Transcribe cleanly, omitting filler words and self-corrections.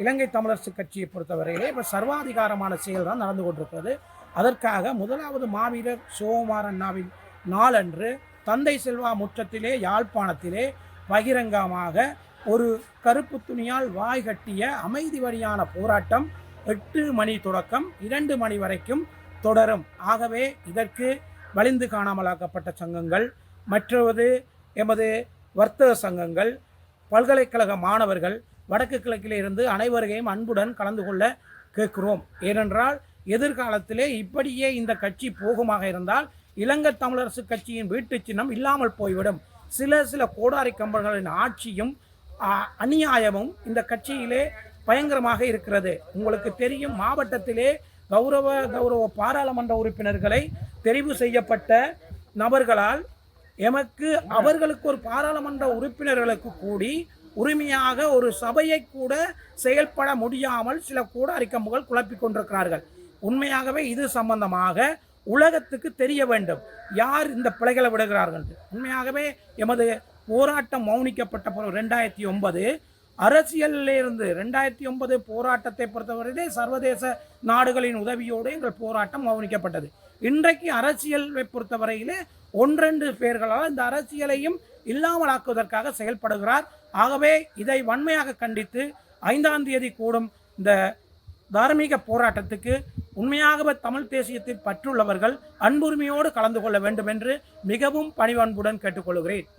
இலங்கை தமிழரசு கட்சியை பொறுத்தவரையிலே இப்போ சர்வாதிகாரமான செயல் தான் நடந்து கொண்டிருக்கிறது. அதற்காக முதலாவது மாவீரர் சிவகுமார் அண்ணாவின் நாளன்று தந்தை செல்வா முற்றத்திலே யாழ்ப்பாணத்திலே பகிரங்கமாக ஒரு கருப்பு துணியால் வாய் கட்டிய அமைதி வழியான போராட்டம் 8 மணி தொடக்கம் 2 மணி வரைக்கும் தொடரும். ஆகவே இதற்கு வலிந்து காணாமலாக்கப்பட்ட சங்கங்கள், மற்றது எமது வர்த்தக சங்கங்கள், பல்கலைக்கழக மாணவர்கள் வடக்கு கிழக்கிலே இருந்து அனைவரையும் அன்புடன் கலந்து கொள்ள கேட்கிறோம். ஏனென்றால் எதிர்காலத்திலே இப்படியே இந்த கட்சி போகுமாக இருந்தால் இலங்கை தமிழரசு கட்சியின் வீட்டு சின்னம் இல்லாமல் போய்விடும். சில கோடாரி கம்பர்களின் ஆட்சியும் அநியாயமும் இந்த கட்சியிலே பயங்கரமாக இருக்கிறது. உங்களுக்கு தெரியும், மாவட்டத்திலே கௌரவ பாராளுமன்ற உறுப்பினர்களை தெரிவு செய்யப்பட்ட நபர்களால் அவர்களுக்கு ஒரு பாராளுமன்ற உறுப்பினர்களுக்கு கூடி உரிமையாக ஒரு சபையை கூட செயல்பட முடியாமல் சில கோடாரி கம்புகள் குழப்பிக் கொண்டிருக்கிறார்கள். உண்மையாகவே இது சம்பந்தமாக உலகத்துக்கு தெரிய வேண்டும், யார் இந்த பிழைகளை விடுகிறார்கள். உண்மையாகவே எமது போராட்டம் மௌனிக்கப்பட்ட 2009 அரசியலிலிருந்து 2009 போராட்டத்தை பொறுத்தவரையிலே சர்வதேச நாடுகளின் உதவியோடு எங்கள் போராட்டம் மௌனிக்கப்பட்டது. இன்றைக்கு அரசியலை பொறுத்தவரையிலே 1-2 பேர்களால் இந்த அரசியலையும் இல்லாமலாக்குவதற்காக செயல்படுகிறார். ஆகவே இதை வன்மையாக கண்டித்து 5ஆம் தேதி கூடும் இந்த தார்மீக போராட்டத்துக்கு உண்மையாகவே தமிழ் தேசியத்தில் பற்றுள்ளவர்கள் அன்புரிமையோடு கலந்து கொள்ள வேண்டும் என்று மிகவும் பணிவன்புடன் கேட்டுக்கொள்கிறேன்.